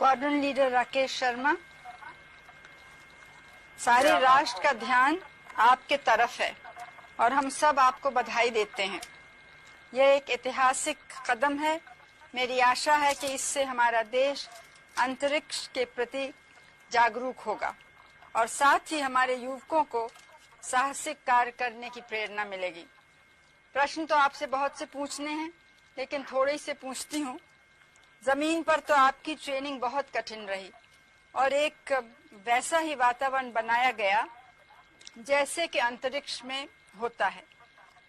Squadron leader Rakesh Sharma, सारे राष्ट्र का ध्यान आपके तरफ है और हम सब आपको बधाई देते हैं। यह एक ऐतिहासिक कदम है। मेरी आशा है कि इससे हमारा देश अंतरिक्ष के प्रति जागरूक होगा और साथ ही हमारे युवकों को साहसिक कार्य करने की प्रेरणा मिलेगी। प्रश्न तो आपसे बहुत से पूछने हैं, लेकिन थोड़ी से पूछती हूँ। जमीन पर तो आपकी ट्रेनिंग बहुत कठिन रही और एक वैसा ही वातावरण बनाया गया जैसे कि अंतरिक्ष में होता है।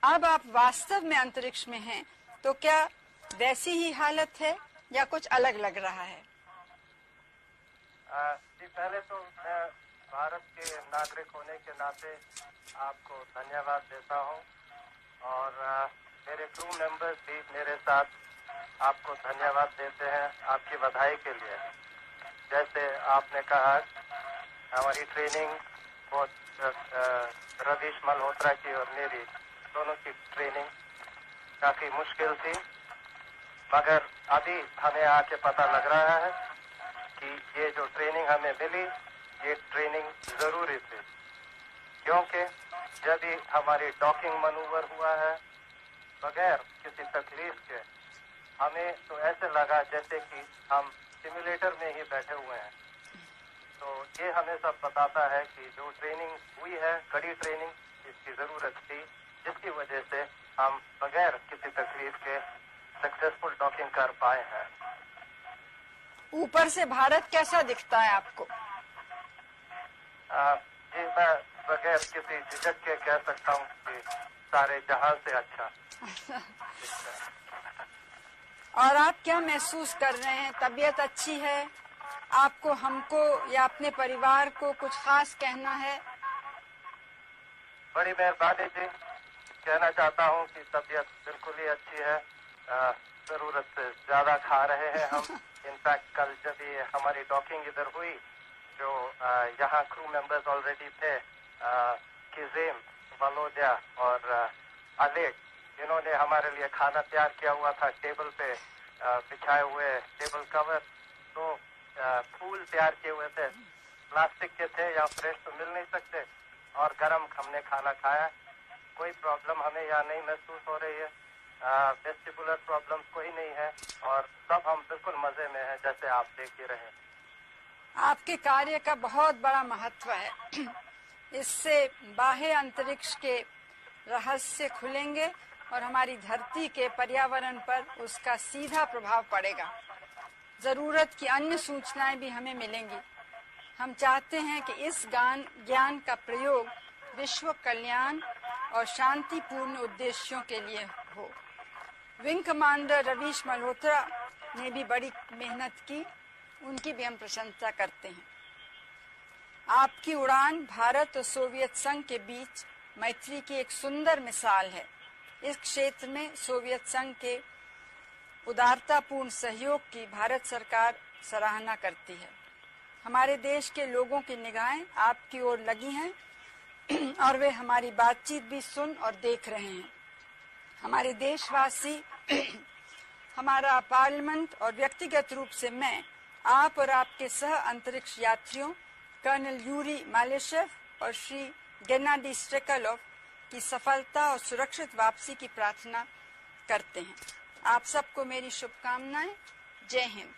अब आप वास्तव में अंतरिक्ष में हैं, तो क्या वैसी ही हालत है या कुछ अलग लग रहा है? जी, पहले तो मैं भारत के नागरिक होने के नाते आपको धन्यवाद देता हूं और मेरे क्रू मेंबर्स भी मेरे साथ आपको धन्यवाद देते हैं आपकी बधाई के लिए। जैसे आपने कहा, हमारी ट्रेनिंग बहुत रवीश मल्होत्रा की और मेरी दोनों की ट्रेनिंग काफी मुश्किल थी, मगर अभी हमें आके पता लग रहा है कि ये जो ट्रेनिंग हमें मिली, ये ट्रेनिंग जरूरी थी, क्योंकि जब भी हमारी डॉकिंग मनूवर हुआ है बगैर किसी तकलीफ के, हमें तो ऐसे लगा जैसे कि हम सिमुलेटर में ही बैठे हुए हैं। तो ये हमें सब बताता है कि जो ट्रेनिंग हुई है, कड़ी ट्रेनिंग, इसकी जरूरत थी, जिसकी वजह से हम बगैर किसी तकलीफ के सक्सेसफुल डॉकिंग कर पाए हैं। ऊपर से भारत कैसा दिखता है आपको? जी, मैं बगैर किसी झिझक के कह सकता हूँ कि सारे जहां से अच्छा। और आप क्या महसूस कर रहे हैं? तबीयत अच्छी है आपको, हमको या अपने परिवार को कुछ खास कहना है? बड़ी मेहरबानी जी। कहना चाहता हूँ कि तबीयत बिल्कुल ही अच्छी है। जरूरत से ज्यादा खा रहे हैं हम। इनफैक्ट कल जब ये हमारी डॉकिंग इधर हुई, जो यहाँ क्रू मेंबर्स ऑलरेडी थे, किजेम, वलोदिया और अलेट, इन्होंने हमारे लिए खाना तैयार किया हुआ था, टेबल पे बिछाए हुए टेबल कवर। तो फूल तैयार किए हुए थे, प्लास्टिक के थे, या फ्रेश तो मिल नहीं सकते, और गरम हमने खाना खाया। कोई प्रॉब्लम हमें यहाँ नहीं महसूस हो रही है, वेस्टिबुलर प्रॉब्लम कोई नहीं है, और सब हम बिल्कुल मजे में हैं, जैसे आप देख ही रहे हैं। आपके कार्य का बहुत बड़ा महत्व है। इससे बाह्य अंतरिक्ष के रहस्य खुलेंगे और हमारी धरती के पर्यावरण पर उसका सीधा प्रभाव पड़ेगा। जरूरत की अन्य सूचनाएं भी हमें मिलेंगी। हम चाहते हैं कि इस ज्ञान का प्रयोग विश्व कल्याण और शांतिपूर्ण उद्देश्यों के लिए हो। विंग कमांडर रवीश मल्होत्रा ने भी बड़ी मेहनत की, उनकी भी हम प्रशंसा करते हैं। आपकी उड़ान भारत और सोवियत संघ के बीच मैत्री की एक सुंदर मिसाल है। इस क्षेत्र में सोवियत संघ के उदारतापूर्ण सहयोग की भारत सरकार सराहना करती है। हमारे देश के लोगों की निगाहें आपकी ओर लगी हैं और वे हमारी बातचीत भी सुन और देख रहे हैं। हमारे देशवासी, हमारा पार्लियामेंट और व्यक्तिगत रूप से मैं आप और आपके सह अंतरिक्ष यात्रियों कर्नल यूरी मालेशेव और श्री गेनाडी स्ट्रेकलोव की सफलता और सुरक्षित वापसी की प्रार्थना करते हैं। आप सबको मेरी शुभकामनाएं। जय हिंद।